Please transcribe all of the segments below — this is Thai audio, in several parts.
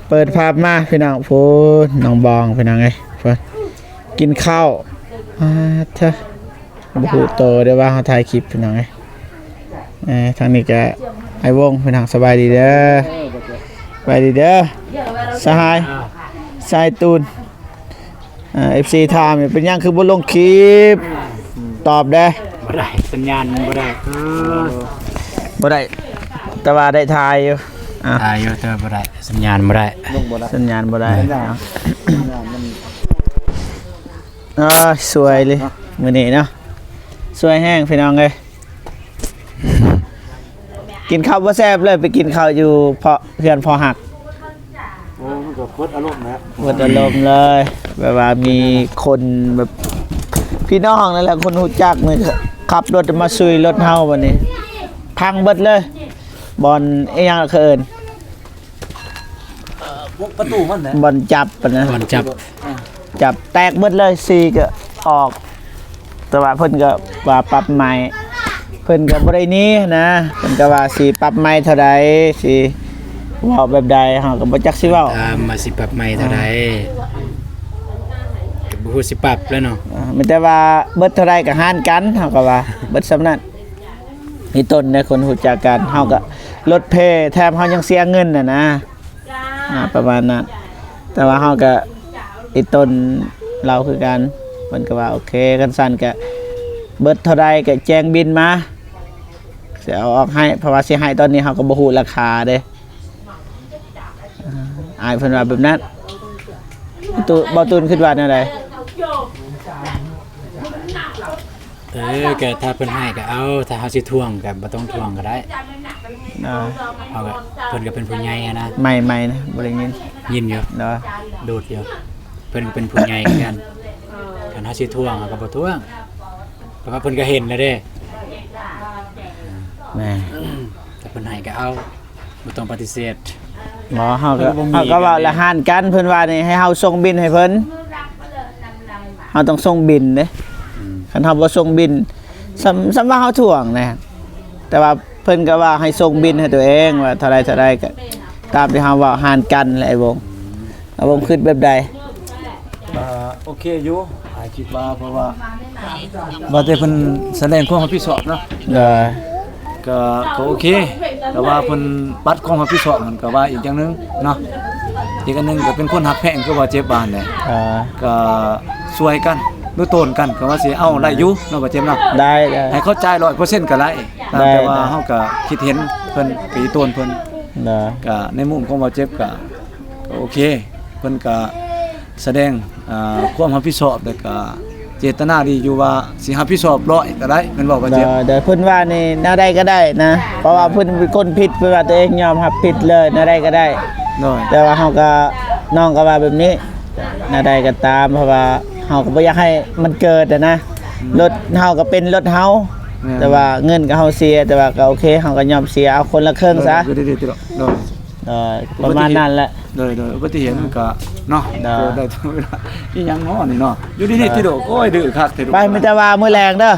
เปิดภาพมาพี่น้องพูดน้องบองพี่น้องไงพูดกินข้าวเธอบุหูโตเดี๋ยวว่าเขาถ่ายคลิปพี่น้องไงทางนี้ก็ไอ้วงพี่น้องสบายดีเด้อสบายดีเด้อสหายสายตูนFC ถามเป็นยังคือบ่ลงคลิปตอบได้บ่ได้สัญญาณบ่ได้บ่ได้แต่ว่าได้ถ่ายอยู่ถ่ายอยู่แต่บ่ได้สัญญาณบ่ได้สัญญาณบ่ได้สวยเลยมื้อนี้เนาะสวยแห้งพี่น้องเอ้ยกินข้าวบ่แซ่บเลยไปกินข้าวอยู่เพาะเพื่อนพอหักมันก็เปิดอารมณ์นะเปิดอารมณ์เลยแบบว่ามีคนแบบพี่น้องนั่นแหละคนรู้จักนี่ขับรถมาซุยรถเฮาบัดนี้พังเบิดเลยบอลไอ้ยังเขินประตูมันนะบอลจับปะนะบอลจับแตกเบิดเลยซีก็ออกแต่ว่าเพิ่นก็ว่าปรับใหม่เพิ่นก็บ่ได้นี้นะเพิ่นก็ว่าสิปรับใหม่เท่าใดสิเว้าแบบใดเฮาก็บ่จักสิเว้ามาสิปรับใหม่เท่าใดก็บ่ฮู้สิปรับแล้วเนาะมีแต่ว่าเบิดเท่าใดก็หารกันเฮาก็ว่าเบิดส่ำนั้นมีต้นในคนรู้จักกันเฮาก็ลดเพแถมเฮายังเสียเงินน่ะนะประมาณนั้นแต่ว่าเฮาก็อีต้นเราคือกันเพิ่นก็ว่าโอเคกันสั่นก็เบิดเท่าใดก็แจ้งบินมาสิเอาออกให้เพราะว่าสิให้ตอนนี้เฮาก็บ่ฮู้ราคาเด้อายเพิ่นว่าแบบนั้นบ่ตูนคิดว่าแนวใดก็ถ้าเพิ่นให้ก็เอาถ้าเฮาสิทวงก็บ่ต้องทวงก็ได้เอาก็เพิ่นก็เป็นผู้ใหญ่นะไม่นะบ่ได้ยินอยู่เนาะโดดอยู่เพิ่นก็เป็นผู้ใหญ่เหมือนกันคันเฮาสิทวงก็บ่ทวงเพราะว่าเพิ่นก็เห็นแล้วเด้แม่ถ้าเพิ่นให้ก็เอาบ่ต้องปฏิเสธเฮาก็ว่าละหารกันเพิ่นว่านี่ให้เฮาส่งบิลให้เพิ่นเฮาต้องส่งบิลเด้คันเฮาบ่ส่งบิลสำว่าเฮาทวงนะแต่ว่าเพิ่นก็ว่าให้ส่งบิลให้ตัวเองว่าเท่าใดก็ตามที่เฮาว่าหารกันแหละไอ้วงเอาวงคิดแบบใดโอเคอยู่คิดว่าเพราะว่าแต่เพิ่นแสดงความรับผิดชอบเนาะก็โอเคแต่ว่าเพิ่นปัดความรับผิดชอบมันก็ว่าอีกอย่างนึงเนาะอีกอันนึงก็เป็นคนหักแพงก็ว่าเจ็บบานแหละก็ช่วยกันดูต้นกันก็ว่าสิเอาได้อยู่เนาะบ่เจ็บเนาะได้ให้เข้าใจ 100% ก็ได้แต่ว่าเฮาก็คิดเห็นเพิ่นปีต้นเพิ่นก็ในมุมของบ่เจ็บก็โอเคเพิ่นก็แสดงความรับผิดชอบแล้วก็เจตนาดีอยู่ว่าสิรับผิดชอบ100ก็ได้แม่นบ่บ่เจ็บเดี๋ยวเพิ่นว่านี่แนวใดก็ได้นะเพราะว่าเพิ่นเป็นคนผิดเพิ่นว่าตัวเองยอมรับผิดเลยแนวใดก็ได้แต่ว่าเฮาก็น้องก็ว่าแบบนี้แนวใดก็ตามเพราะว่าเฮาก็บ่อยากให้มันเกิดนะรถเฮาก็เป็นรถเฮาแต่ว่าเงินก็เฮาเสียแต่ว่าก็โอเคเฮาก็ยอมเสียเอาคนละครึ่งซะประมาณนั้นแหละโดยอุบัติเหตุมันก็เนาะได้ทุกเวลาอีหยังเนาะนี่เนาะอยู่ดีๆติโดโอ้ยดื้อคักติโดไปมีแต่ว่ามื้อแรงเด้อ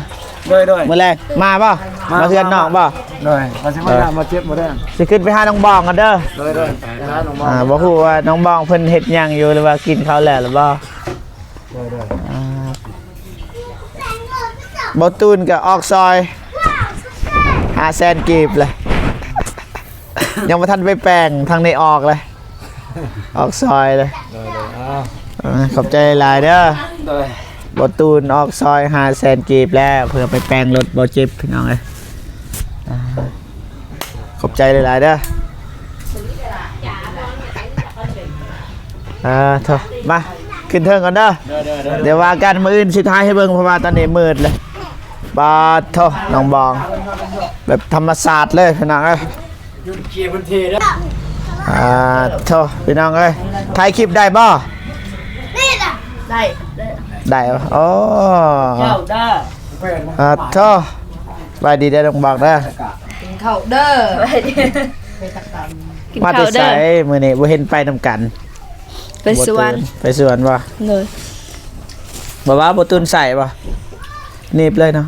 โดยมื้อแรงมาบ่มาเฮือนน้องบ่โดยมาสิมาเจ็บบ่ได้สิขึ้นไปหาน้องบองกันเด้อโดยไปหาน้องบองบ่ฮู้ว่าน้องบองเพิ่นเฮ็ดหยังอยู่หรือว่ากินข้าวแล้วหรือบ่โดยบ่ตูนก็ออกซอย500,000กีบเลยยังบ่ทันไปแปลงทางในออกเลยออกซอยเลยขอบใจหลายเด้อบ่ตูนออกซอย500,000กีบแล้วเพื่อไปแปลงรถบ่เจ็บพี่น้องเอ้ยขอบใจหลายๆเด้อเถอะมาขึ้นเทิงก่อนเด้อเดี๋ยวว่ากันมื้ออื่นสุดท้ายให้เบิ่งเพราะว่าตอนนี้มืดเลยบาดเถอะน้องบองแบบธรรมศาสตร์เลยพี่น้องเอ้ยอยู่เกียร์พื้นที่เด้อเถอะพี่น้องเอ้ยถ่ายคลิปได้บ่ได้โอ้เจ้าเด้อเถอะไปดีได้ต้องบอกเด้อกินข้าวเด้อมาแต่ไสมื้อนี้บ่เห็นไปนำกันไปสวนบ่เลยบ่ว่าบ่ตูนใส่บ่นีบเลยเนาะ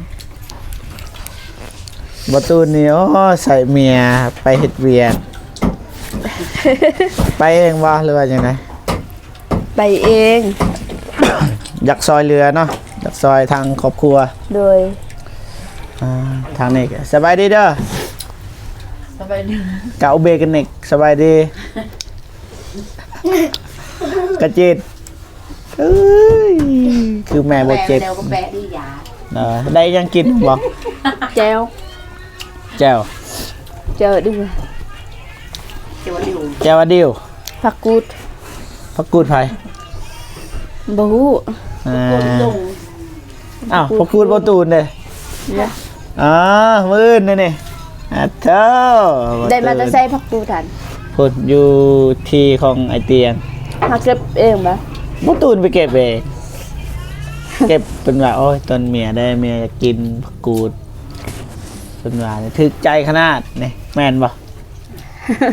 บ่ตูนนี่โอ้ใส่เมียไปเฮ็ดเวียก ไปเองบ่หรือว่าจังได ไปเอง อยากซอยเรือเนาะอยากซอยทางครอบครัว โดย ทางนี้ก็สบายดีเด้อ สบายดี กะอุเบกันนิกสบายดีกระจิตเอ้ยคือแม่บ่เจ็บ แล้วก็แปะดียา ได้ยังกินบ่ แจ้ว แจ่ว เจอดิ แจ่วอะดิว ผักกูด ผักกูดไผ บ่ฮู้ อ้าวผักกูดบ่ตูนเด้ เนี่ย มื้ออื่นนี่เท่า ได้มาจะใส่ผักกูดทัน พูดอยู่ที่ของไอเตียง ผักเก็บเองบ่ บ่ตูนไปเก็บเองเก็บเป็นว่าโอ้ยตอนเมียได้เมียอยากกินผักกูดเป็นว่าถึกใจขนาดนี่แม่นบ่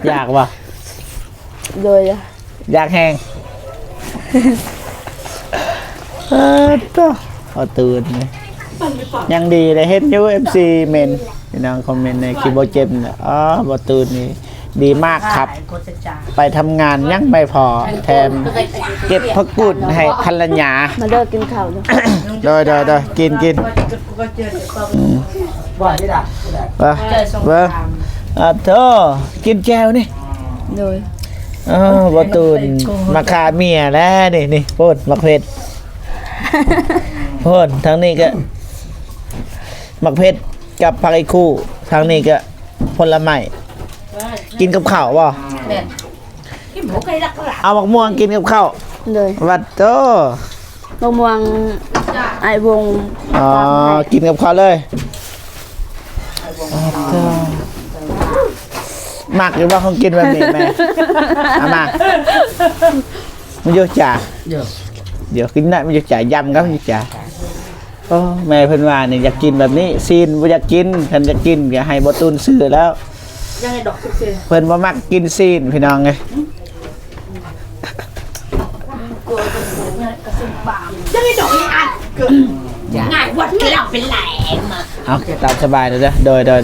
อยากบ่ โดย อยากแห้งต่อพอตื่นเลยยังดีเลยเห็นอยู่ MC เมนพี่น้องคอมเมนต์ในคลิปบ่เจ็บน่ะอ๋อบ่ตื่นนี่ดีมากครับ ไปทำงานยังไม่พอแถมเก็บผักกูดให้ภรรยา มาเลิกกินข้าวเนาะ โดยกินเบิ่งโธ่กินแก้วนี่ โดย บ่ตูนมาคาเมียแล้วนี่โพดมักเผ็ดโพดทางนี้ก็มักเผ็ดกับผักอีคู่ทางนี้ก็ผลไม้กินกับข้าวบ่เอามักม่วงกินกับข้าว โดย วัดโต มะม่วงไอวง กินกับข้าวเลยมักหรือว่าเขากินแบบนี้แม่เอามามันเยอะจ่าเดี๋ยวกินได้มันเยอะจ่ายำครับมันเยอะจ่าโอ้แม่เพิ่นว่านี่อยากกินแบบนี้ซีนบ่อยากกินคันอยากกินก็ให้บ่ตูนซื้อแล้วยังไงดอกซื้อเพิ่นบ่มักกินซีนพี่น้องไงยังไงดอกอีอันง่ายวัดกลับเป็นแหลมเอาตามสบายเลยเด้อโดย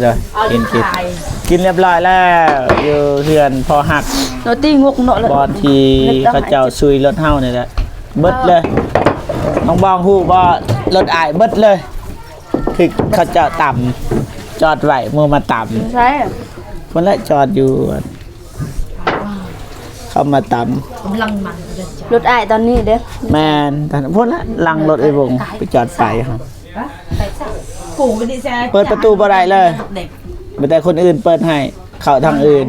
กินเรียบร้อยแล้วอยู่เฮือนพอหัก โนตี้งกเนาะเลย บอที่เขาเจ้าซุยรถเฮานี่แหละเบิดเลยน้องบองฮู้บ่รถอ้ายเบิดเลยคือเขาเจ้าต่ำจอดไว้มือมาต่ำ ใช่ คนละจอดอยู่เข้ามาต่ รถไอายตอนนี้เด้อ ำแมนแต่พวกละลังรถไอ้วงไปจอดไฟครับเปิดประตูบ่ได้เลยไม่แต่คนอื่นเปิดให้เข้าทางอื่น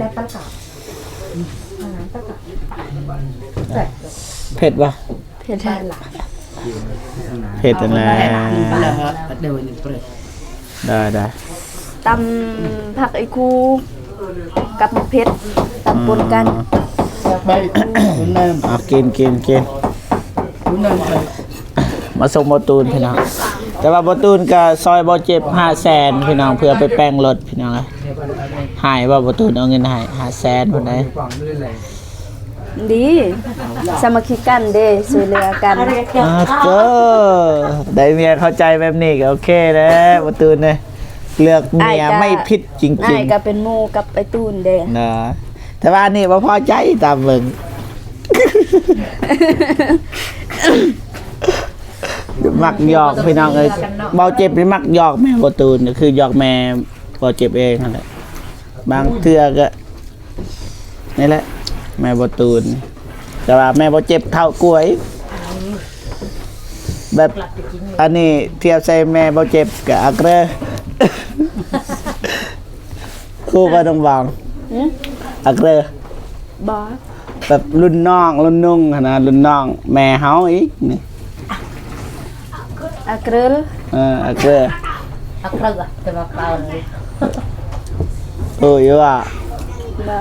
เผ็ดปะ เผ็ดแท้ เผ็ดนั่นแหละได้ ตำผักไอคูกับเผ็ดตำปนกัน เอากินมาส่งบอตูนพี่น้องแต่ว่าบอตูนกับซอยบอเจ็บ500,000พี่น้องเพื่อไปแปลงรถพี่น้องหายว่าบอตูนเอาเงินให้500,000คนไหน ดีสามัคคีกันเด้ช่วยเหลือกัน ก็ได้เมียเข้าใจแบบนี้ก็โอเคแล้วบอตูนเนี่ยเลือกเมียไม่ผิดจริ อ้าง ยก็เป็นหมู่กับไอตูนเด้ ๆนะแต่ว่านี่บ่พอใจตามเบิ่ง มักหยอกพี่น้องเอ้ยเบาเจ็บนี่มักหยอกแม่บ่ตูนก็คือหยอกแม่บ่เจ็บเองนั่นแหละบางเทื่อก็นี่แหละแม่บ่ตูนแต่ว่าแม่บ่เจ็บเท่ากล้วย แบบอันนี้เทียบใส่แม่บ่เจ็บก็อักเรอ คู่บ่ต้องวางอักเรอ บ่ แบบรุ่นน้องรุ่นนุ่งนะรุ่นน้องแม่เฮาอีกนี่ อะเกลือ อักเรอ แต่ว่าเปล่าเลย โอ้ยว่า บ่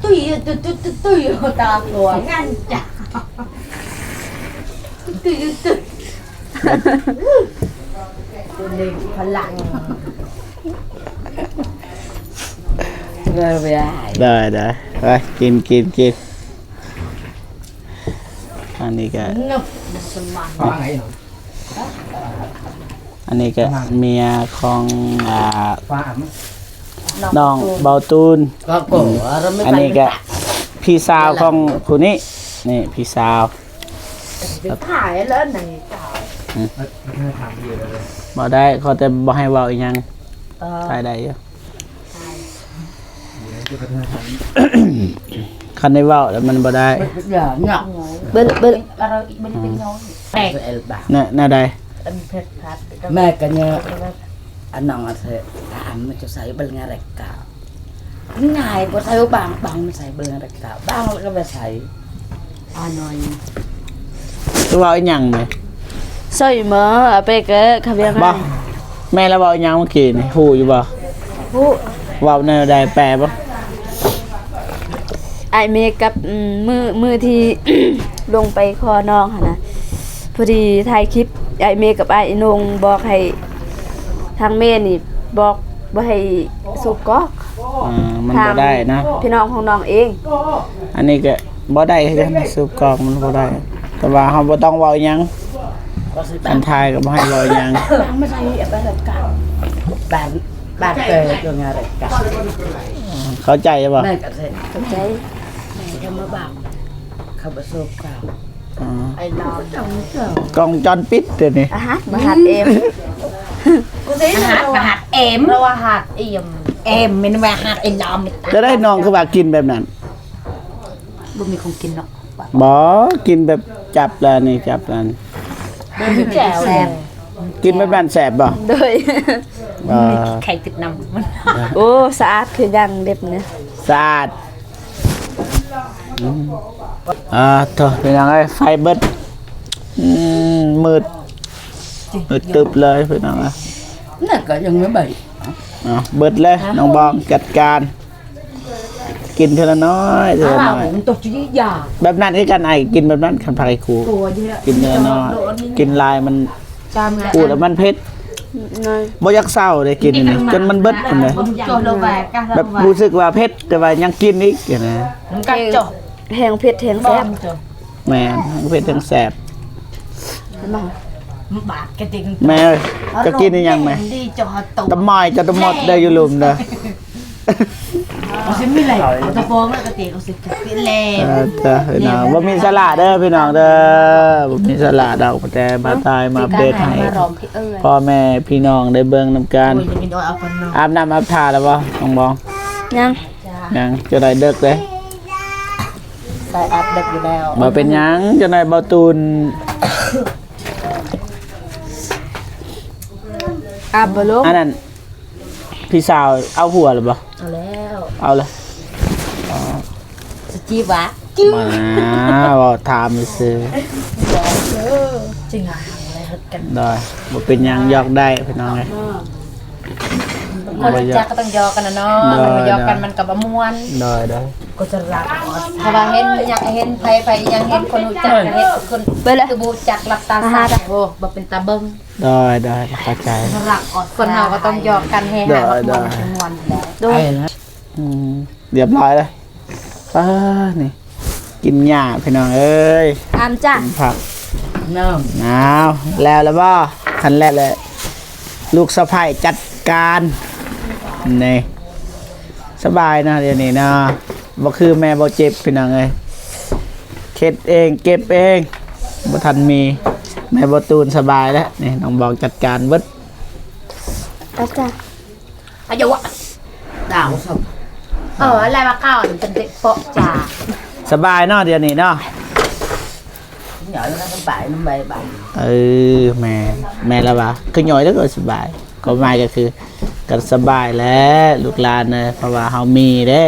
ตุ้ยตาหัวงั้นจ้ะตุ้ยดึงพลังเลยได้ไปกินอันนี้ก็ งบสมาน อันนี้ก็เมียของ น้องเบาตูน ก็โกรธเราไม่ อัน ไป นี้ก็พี่สาวของผู้นี้นี่พี่สาว ถ่ายแล้วไหนต่อ บ่ได้เขาแต่บ่ให้เว้าอีหยังถ่ายได้อยู่คันได้เว้าแล้วมันบ่ได้ เดี๋ยวเนาะ เบิ่เบิ่ เราอีกไม่ได้เป็นน้อยแตกเอลบา น่ะใด เป็นเพชรพัดแม่กันเนี่ยอันน้องอันเธอถามมันจะใส่เบลงอะไรกะง่ายก็ใส่บางมันใส่เบลงอะไรกะบางก็ไปใส่หน่อย คือเว้าอีหยังแม่ ซอยหมอเอาไปก็ขะเบียง บ่แม่แล้วเว้าอีหยังเมื่อกี้นี่ฮู้อยู่บ่ ผู้ เว้าแนวใดแปลบ่ ไอเมกับมือที่ ลงไปคอน้องหั่นนะพอดีถ่ายคลิปไอเมกับไอนงบอกให้ทางเมนี่บอกบ่ให้สูบก๊อก มันบ่ได้นะ พี่น้องของน้องเอง อันนี้ก็บ่ได้คือกันสูบกอกมันบ่ได้ แต่ว่าเฮาบ่ต้องเว้าอีหยัง ก็ใส่ อันทายก็บ่ให้เว้าอีหยัง บางไม่ใช่เบลงกะบางเตยเบลงอะไรกะ เข้าใจบ่ แม่ก็ใส่ เข้าใจ แม่ก็มาบางเขาไปสูบกาว อ๋อ ไอ้เราจังเจ้าก ล้องจรปิดเดี๋ยวนี้ อาหารมาหัดเอง หัดเอ็มเราว่าหัดเอ็มมันว่าหัดไอ้เราไม่ จะได้น้องคือว่ากินแบบนั้น บ่มีคงกินเนาะ บ่กินแบบจับแล้วนี่จับแล้วนี่ แจ๋วแซ่บ กินแบบนั้นแสบบ่ โดย ไข่ติดน้ำมัน โอ้สะอาดคือยังเด็บเนี่ย สะอาดโถเป็นยังไงไฟเบิดมืดตึบเลยเป็นยังไง น่ะก็ยังไม่ใบ เบิดเลยน้องบองจัดการ กินเท่าละน้อยเท่าละน้อย มันตกจี้ยา แบบนั้นคือกันไอ้กินแบบนั้นคันพายครู ตัวเยอะ กินเท่าละน้อยกินลายมัน จามไง พูดแล้วมันเผ็ด น้อย บ่อยากเศร้าเลยกินนี่จนมันเบิดพุ่นเลย จบลงไปกัน แบบรู้สึกว่าเผ็ดแต่ว่ายังกินอีกอย่างนะ มันกัดจบ แหงเผ็ดแหงแซ่บ แม่นทั้งเผ็ดทั้งแสบ มา มันบาดกระติง แม่เอ้ยจะกินอีหยังไหม ดีจอตุ่ ตะมอยจะตะหมดได้อยู่ลุมเด้อ เอาสิมีอะไรเอาตะโปงกระติงเอาสิกระติงเล่ เด้อพี่น้องบ่มีสละเด้อพี่น้องเด้อบ่มีสละดอกแต่มาตายมาอัปเดตให้ มารอมพี่เอ้ย พ่อแม่พี่น้องได้เบิ่งนำกัน โอ้ยจะกินโดยเอาคนนอน อาบน้ำอาบท่าแล้วบ่น้องบอง ยัง ยังจะได้เด็กเลย ใส่อัดเด็กอยู่แล้ว บ่เป็นหยังจะได้บ่ตูน อาบบ่ลง อันนั้นพี่สาวเอาหัวหรือบ่ เอาแล้ว เอาเลย สจีวะจิ้ว มาบ่ถามซื่อ จริงอ่ะอะไรกัน ได้บ่เป็นหยังยอกได้พี่น้องเอ้ย คนรู้จักก็ต้องยอกันนะเนาะมันมายอกันมันกับบะม่วน ได้ ก็จะรักเพราะว่าเห็นอยากเห็นไผยังเห็นคนรู้จักเห็นคน ไปเลย คือบูจักหลับตาสาโอ้บ่เป็นตาเบิ่ง ได้เข้าใจ รักอดคนเฮาก็ต้องยอกันให้หาบ่ม่วนแล้ว โดย เรียบร้อยแล้วนี่ กินหญ้าพี่น้องเอ้ย อามจ้ะ กินผัก น้า เอาแล้วบ่ขั้นแรกเลย ลูกสะใภ้จัดการนี่สบายนะเดี๋ยวนี้นะบ่คือแม่บ่เจ็บพี่น้องเอ้ยเค็ดเองเก็บเองบ่ทันมีแม่บ่ตูนสบายแล้วนี่น้องบอกจัดการเบิด อาจ้ะ อายุอ่ะดาวสมอะไรมาก่อนเป็นเด็กเปาะจ่า สบายเนาะเดี๋ยวนี้เนาะ nhỏ nó không phải nó bậy bậy แม่ละบ่คือหน่อยแล้วก็สบายก็หมายก็คือก็สบายแล้วลูกหลานเน่ยเพราะว่าเฮามีเด้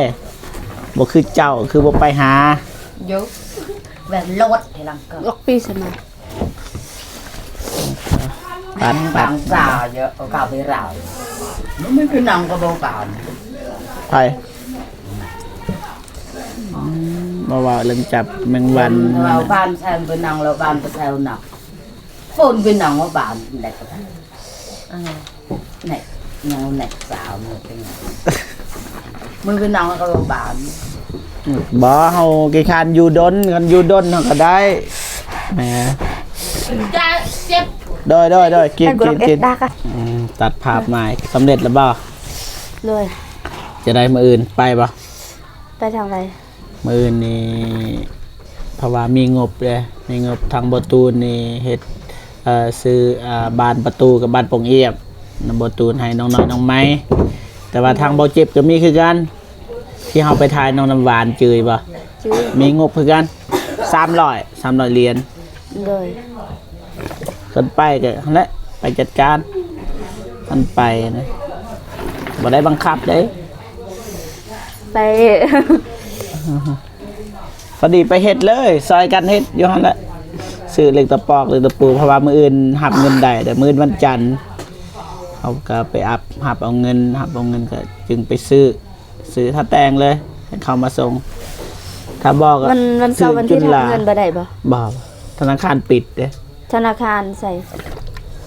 บ่คือเจ้าคือบ่ไปหา vô về lót thì làm cơ ล็อกปีสมา ปัด bạn xào giờ có cào bị rào nó mới cái nòng có bầu cào ไปบ่ว่าเรื่องจับแมงวัน vào ban xem bên nòng là ban có theo nòng phun bên nòng có bạn này này nhau này xào một cái mới bên nòng có bầu bạn บ่เฮากี่คานอยู่ดนกันอยู่ดนเฮาก็ได้แหม cha xếp ได้กิน ให้กู กิ ล น องเอ็ กิ ด น ดักอะ ตัดภาพใหม่สำเร็จแล้วบ่ เลย จะได้มื้ออื่นไปบ่ ไปทางไร มื้ออื่นนี่เพราะว่ามีงบเลยมีงบทางบ่ตูนนี่เฮ็ดซื้อบานประตูกับบานโป่งเอียบนำบ่ตูนให้น้องน้อยน้องไม้แต่ว่าทางบ่เจ็บก็มีคือกันที่เฮาไปถ่ายน้องน้ำหวานจืยบ่ ชื่อ มีงบคือกัน300เหรียญ โดย คนไปก็นั่นแหละไปจัดการมันไปนะบ่ได้บังคับเด้ ไป พอดีไปเฮ็ดเลยซอยกันเฮ็ดอยู่หั่นแหละซื้อเหล็กตะปอกเหล็กตะปูเพราะว่ามื้ออื่นหับเงินได้แต่มื้อวันจันทร์เขาก็ไปหับเอาเงินก็จึงไปซื้อถ้าแต่งเลยให้เขามาส่งถ้าบอกอะ วันเสาร์วันที่ทำเงินบ่ได้บ่ บ่ธนาคารปิดเด้ ธนาคารใส่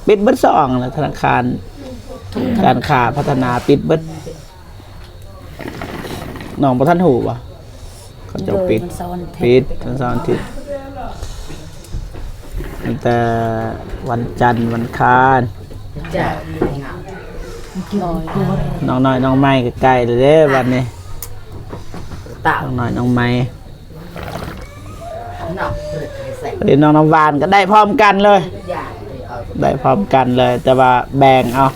ปิดเบิดสองแล้วธนาคารการค้าพัฒนาปิดเบิดน้องบ่ทันหูบ่เขาเจะปิด ซ้อนเท ปิดวันเสาร์อาทิตย์มีแต่วันจันทร์วันคาร จ้ะ น้องน้อยน้องไม้ก็ใกล้เลยเด้วันนี้ tạo น้องน้อยน้องไม้ nóใส่ พอดีน้องน้ำหวานก็ได้พร้อมกันเลย ยา ได้พร้อมกันเลย แต่ว่าแบ่งเอา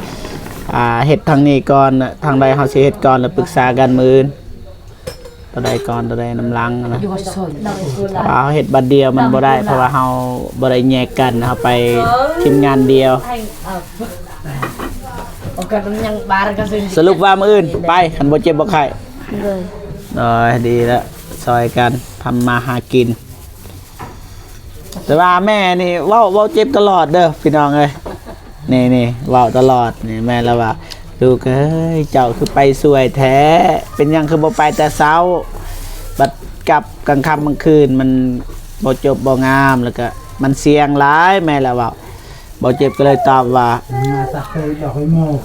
เฮ็ดทางนี้ก่อนน่ะทางใดเฮาสิเฮ็ดก่อนแล้วปรึกษากันมื้ออื่นตัวใดก่อนตัวใดน้ำลังนะ อยู่ซอย เพราะว่าเฮาเฮ็ดบัดเดียวมันบ่ได้เพราะว่าเฮาบ่ได้แยกกันเฮาไปทีมงานเดียว โอเคมันยังบาร์กันสิ สรุปว่ามื้ออื่นไปคันบ่เจ็บบ่ไข้ เลย ดีแล้วซอยกันทำมาหากิน แต่ว่าแม่นี่เว้าเจ็บตลอดเด้อพี่น้องเอ้ยนี่เว้าตลอดนี่แม่แล้วว่าลูกเอ้ยเจ้าคือไปสวยแท้เป็นหยังคือบ่ไปแต่เช้าบัดกลับกลางค่ำกลางคืนมันบ่จบบ่งามแล้วก็มันเสี่ยงหลายแม่แล้วว่าบ่เจ็บก็เลยตอบว่า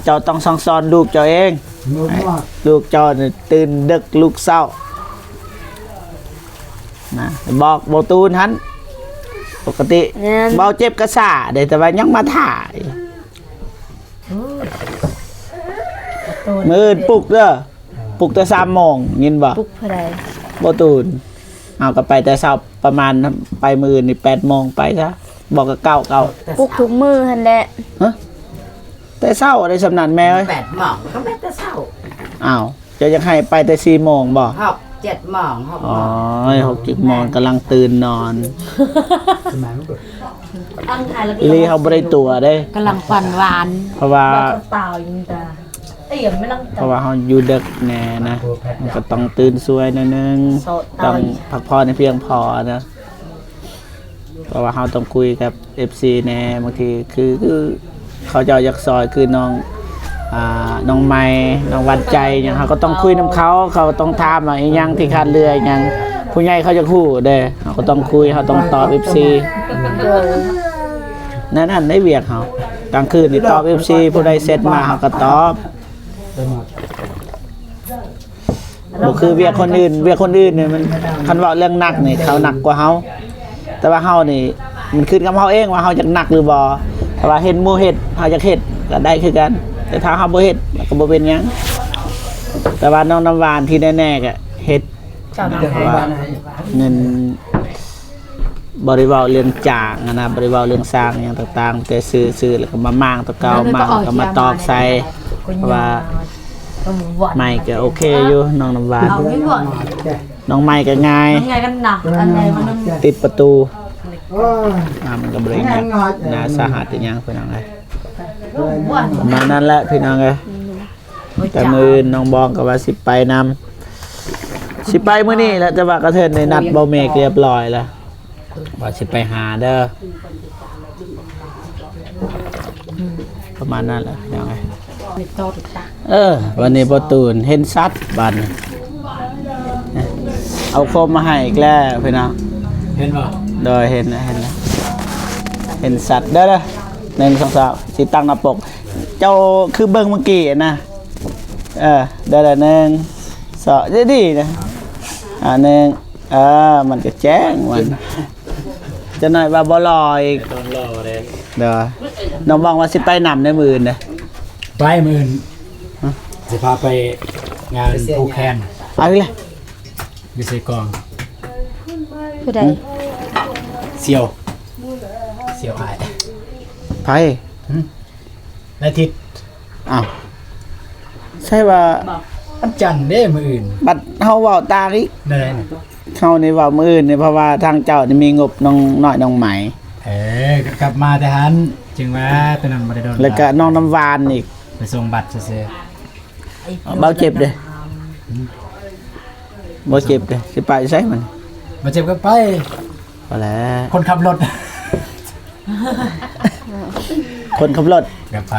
เจ้าต้องสั่งสอนลูกเจ้าเองลูกเจ้านี่ตื่นดึกลูกเศร้านะบอกบ่ตูนหันปกติ เนี่ย เบาเจ็บกระซ่าเดี๋ยวแต่ว่ายังมาถ่ายมือปลุกเด้อปลุกแต่3 โมงยินบ่ ปุกเท่าใด บ่ตูนเอาก็ไปแต่เช้าประมาณไปมื้อนี่8 โมงไปซะบอกกับเก้า ปุกทุกมือหั่นแหละ ฮะแต่เช้าได้สำนันแม่เอ้ย 8 หม่องก็ไม่แต่เช้า อ้าวจะยังให้ไปแต่4 โมงบ่ 6 7 หม่อง6 ห อ๋อ ม่อง 6 โมงกำลังตื่นนอน ตั้งไทยแล้ว อีหลีเขาบ่ได้ตัวเด้ กำลังปั่นหวาน เพราะว่า เปล่ายิงตาเอี่ยมไม่ลัง เพราะว่าเขาอยู่ดึกแน่นะมันก็ต้องตื่นสวยหนิดนึงต้องพักผ่อนให้เพียงพอนะเพราะว่าเขาต้องคุยกับ FC แน่บางทีคือเขาจะอยากซอยคือน้องน้องไม้น้องวันใจอย่างเขาก็ต้องคุยน้ำเขาต้องถามว่าอีหยังที่ขาดเรืออีหยังผู้ใหญ่เขาจะคู่เด้เขาก็ต้องคุยเขาต้องตอบ FC นั่นได้เวียกเขากลางคืนนี่ตอบ FC ผู้ใดเสร็จมาเขาก็ตอบบ่คือเวียกคนอื่นเนี่ยมันคันเว้าเรื่องหนักนี่เขาหนักกว่าเฮาแต่ว่าเฮานี่มันขึ้นกับเฮาเองว่าเฮาจะหนักหรือบ่ถ้าว่าเห็นหมู่เฮ็ดเฮาจะเฮ็ดก็ได้คือกันแต่ถ้าเฮาบ่เฮ็ดก็บ่เป็นหยังแต่ว่าน้องน้ำหวานที่แน่ๆก็เฮ็ดว่าเงินบริวารเรื่องจ้างนะบริวารเรื่องสร้างอย่างต่างๆแต่ซื้อแล้วก็มามั่างตะเกามั่างก็มาตอกใส่เพราะว่าไม่ก็โอเคอยู่น้องน้ำหวานน้องไม้ก็ง่าย ไงกันหนักอันไหนมัน ติดประตูมันก็บริเวณน่าสาหัสอีกอย่างพี่น้องเลยประมาณนั้นแหละพี่น้องเลยแต่มือน้องบองก็ว่าสิไปนำสิไปมื้อนี้แหละจะว่ากระเทินในนัดเบาเมกเรียบร้อยแล้วว่าสิไปหาเด้อประมาณนั้นแหละพี่น้องเลยวันนี้ประตูนเห็นซัดบันเอาโคมมาให้อีกแล้วพี่น้อง เห็นบ่ โดยเห็นสัตว์เด้อ1 2 3สิตั้งหน้าปก เจ้าคือเบิ่งเมื่อกี้นะเด้อ1 2ดีนะ1มันก็แจ้งมันจะหน่อยว่าบ่รออีก ตอนรอเลย เด้อน้องบอกว่าสิไปนำในมื้ออื่นเด้อ ไปมื้อสิพาไป งานผูกแขน เอาอีกเลย อยู่ใส่กอง ผู้ใด เสี่ยวอาย ไผ ในอาทิตย์ อ้าวใช่ว่า วันจันทร์เด้มื้ออื่น บัดเฮาเว้าตางอีก นั่นแหละ เฮานี่เว้ามื้ออื่นนี่เพราะว่าทางเจ้านี่มีงบน้องน้อยน้องไหม กลับมาแต่หันจึงว่าตอนนั้นบ่ได้โดน แล้วก็น้องน้ำหวานอีก ไปส่งบัตรซื่อ เบาเจ็บเด้บ่เจ็บเด้สิไปใช่มัน ๆบ่เจ็บก็ไป พอแล้ว คนขับรถ คนขับรถ ก็ไป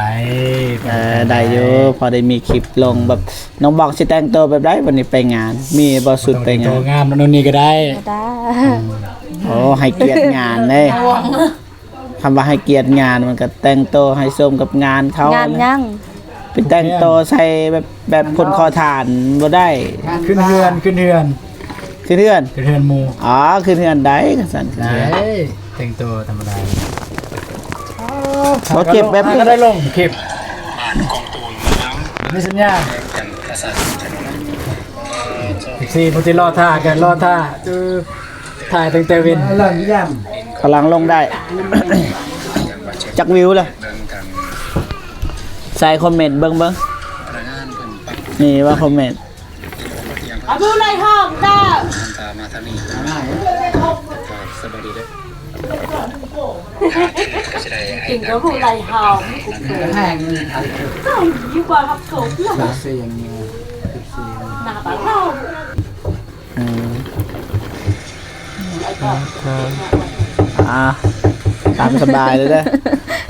ได้อยู่พอได้มีคลิปลงแบบน้องบอกสิแต่งตัวแบบได้วันนี้ไปงาน มีบ่สุดไป โต งาน งามนั่นนี่ก็ได้ ได้ โอ้ให้เกียรติงานเด้คำว่าให้เกียรติงานมันก็แต่งตัวให้สมกับงานเขา งานยัง ไปแต่งตัวใส่แบบคนคอทานบ่ได้ ขึ้นเฮือน คือเทือน ขึ้นเฮือนหมู่ อ๋อคือเทือนได้กันสั่นคือ ได้ เทือน แต่งตัวธรรมดา เขาเก็บแบบ ก็ได้ลงคลิปมีสัญญาณ14บ่สิรอท่ากันรอท่าถ่ายตั้งแต่เว้น กำลังลงได้ จักวิวเลยใส่คอมเมนต์เบิ่งนี่ว่าคอมเมนต์ เอาดูในห้องจ้า กินก็ผู้ไรหอมก็ยิ่งกว่ากับโขกหน้าตาเรา อืมตามสบายเลยเด้อ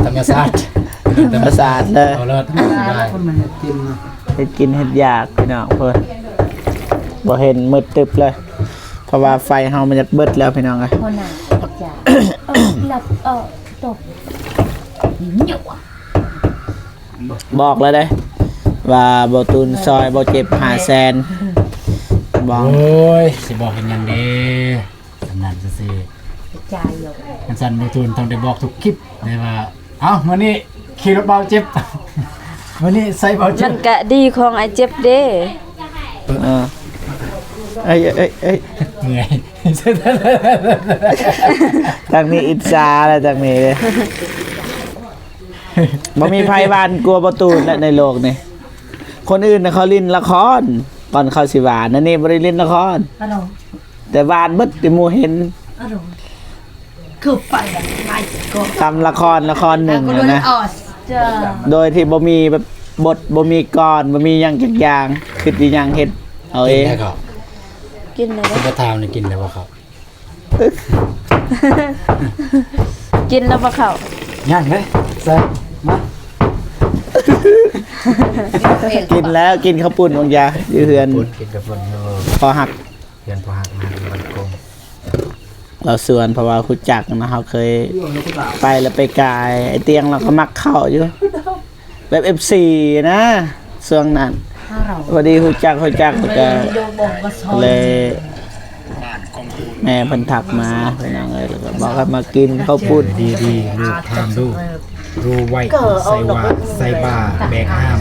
ธรรมชาติ ธรรมศาสตร์เลย เอาเลิศได้ เฮ็ดกินเฮ็ดอยากพี่น้องเพิ่นบ่เห็นมืดตึบเลย เพราะว่าไฟเฮามันจะเบิดแล้วพี่น้องเอ้ย คนน่ะจ้าหลับตบเหนียวอ่ะ บอกแล้วเด้ว่าบ่ตูนซอยบ่เจ็บ500,000บอก โอ้ยสิบอกเห็นยังเด้สำนันซื่อ จ่าอยู่ ๆกันสันบ่ทูนต้องได้บอกทุกคลิปได้ว่าเอ้ามื้อนี้ขี่รถเบาเจ็บ มื้อนี้ใส่เบาเจ็ มั บ นก็ดีของไอ้เจ็บเด้ เออเอ้ย เมื่อย ทางนี้อิจฉาแล้วทางนี้เลยบ่มีไผบ้านกลัวประตูและในโลกนี่คนอื่นน่ะเขาเล่นละครก่อนเข้าสิหวานนั่นนี่บ่ได้เล่นละคร อารมณ์ แต่บ้านเบิดที่หมู่เห็น อารมณ์คือไปแบบไปก็ ทำละครหนึ่ง ก็ น่ะ รู้ นะ อ๋อจ้า โดยที่บ่มีแบบบทบ่มีกรบ่มีหยังจักอย่างคิดอีหยังเฮ็ดเอาเอง ได้ครับ กินเลย คุณ เด้ กระทามนี่กินแล้วบ่ครับ กินแล้วบ่เข้า ย่างเด้ใส่มา กินแล้วกินข้าวปุ้นบางอยางอยู่เฮือน ปุ่นกินกับปุ่นอยู่ พอหัก เรียนพอหักมาบันกง เราส่วนเพราะว่ารู้จักนะเราเคยไปแล้วไปกายไอเตียงเราก็มักเข้าอยู่แบบ FC นะช่วงนั้น ถ้าเรา พอดีรู้จักแล้วก็ ดูบอกว่าซอย เลยแม่เพิ่นทักมาพี่น้องเอ้ยแล้วก็บอกให้มากินข้าวปุ้น ดีๆลูกทำดูรู้ไว้ใส่ว่าใส่บาแบกห้าม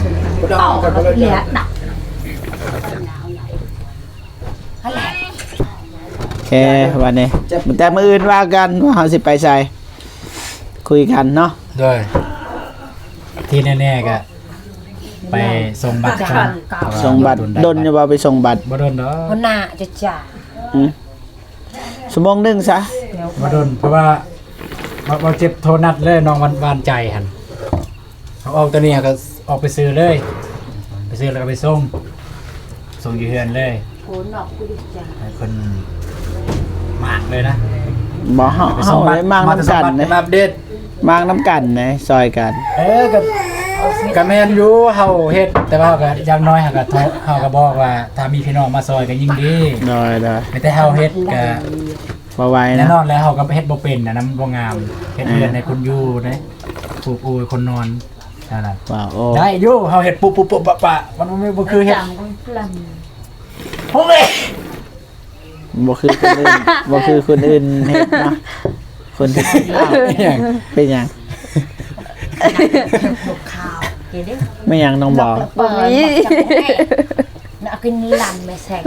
ต่อเหลียดัก โอเควันนี้แต่มื้ออื่นว่ากันว่าเฮาสิไปใส่คุยกันเนาะ ด้วยที่แน่ๆก็ไปส่งบัตรก่อน ส่งบัตรดนจะว่าไปส่งบัตร บ่ดนเนาะ คนน่ะจะจ่า ชั่วโมงหนึงซะ บ่ดนเพราะว่าบ่เจ็บโทรนัดเลยน้องวานใจหั่นเอาออกตัวนี้ก็ออกไปซื้อเลย ไปซื้อแล้วก็ไปส่งอยู่เฮือนเลย โหนอกกูดิจ่า ให้คนมากเลยนะ บ่เฮา ไป เฮาได้มางน้ำกัน นะ นะ มาอัปเดต มางน้ำกันนะซอยกัน ก็แม่นอยู่เฮาเฮ็ดแต่ว่าก็อย่างน้อยเฮาก็บอกว่าถ้ามีพี่น้องมาซอยก็ยิ่งดี ได้ ไม่แต่เฮาเฮ็ดก็ บ่ไหว แน่ นะ นอนแล้วเฮาก็เฮ็ดบ่เป็นน่ะนำบ่งามเฮ็ดเรือนให้คนอยู่เด้ปลูกอูคนนอนนั่นน่ะ ว้าวโอ้ ได้อยู่เฮาเฮ็ดปุ๊บปะมันบ่คือเฮ็ด จังก็ปล โอ้ย บ่คือคนอื่นบ่คือคนอื่นเฮ็ดนะคนที่อ้าวเป็นหยัง ำข้าวเห็นดิ ไม่หยังน้องบอก เปิดนัก kinh làm mẹ sạch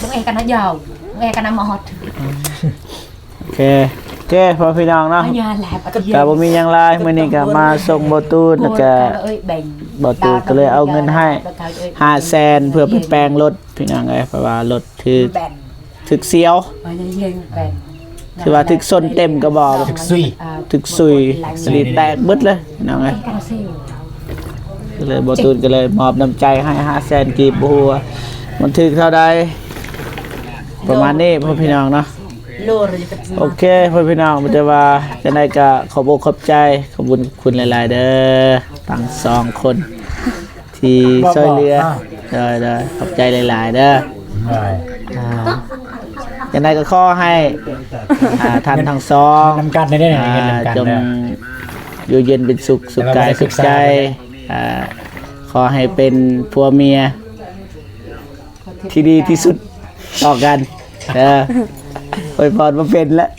bữa ngày cái nó giàu bữa ngày cái nó mọt โอเคพอพี่น้องเนาะ ở nhà làm ở ก็บ่มีหยังหลายมื้อนี้ก็มาส่งบ่ตูนแล้วก็ บ่ตูนก็เลยเอาเงินให้500,000เพื่อไปแปลงรถพี่น้องเอ้ยเพราะว่ารถถึกเสียวถือว่าถึกส้นเต็มกระบอก ถึกซุย ถึกซุยสลีแตกเบิดเลยพี่น้องเอ้ยก็เลยบ่ตูนก็เลยมอบน้ำใจให้500,000กีบบ่ฮู้ว่ามันถึกเท่าใดประมาณนี้พ่อพี่น้องเนาะ โอเคพ่อพี่น้องมันจะว่าจะได้ก็ขอบอกขอบใจขอบคุณหลายๆเด้อทั้งสองคนที่ช่วยเหลือเด้อขอบใจหลายๆเด้อจะได้ก็ขอให้ท่านทั้งสอง นำกันได้เงินนำกัน จงอยู่เย็นเป็นสุขสุขกายสุขใจขอให้เป็นผัวเมียที่ดีที่สุดต่อกันเด้ออวยพรมาเป็นแล้ว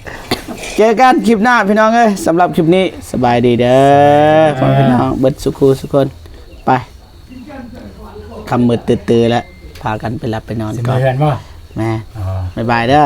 เจอกันคลิปหน้าพี่น้องเอ้ยสำหรับคลิปนี้สบายดีเด้อพ่อพี่น้องเบิดสุขสุขคนไปคำมืดตื่นๆแล้วพากันไปหลับไปนอนก่อน เพื่อนป่ะ แม่บ๊ายบายเด้อ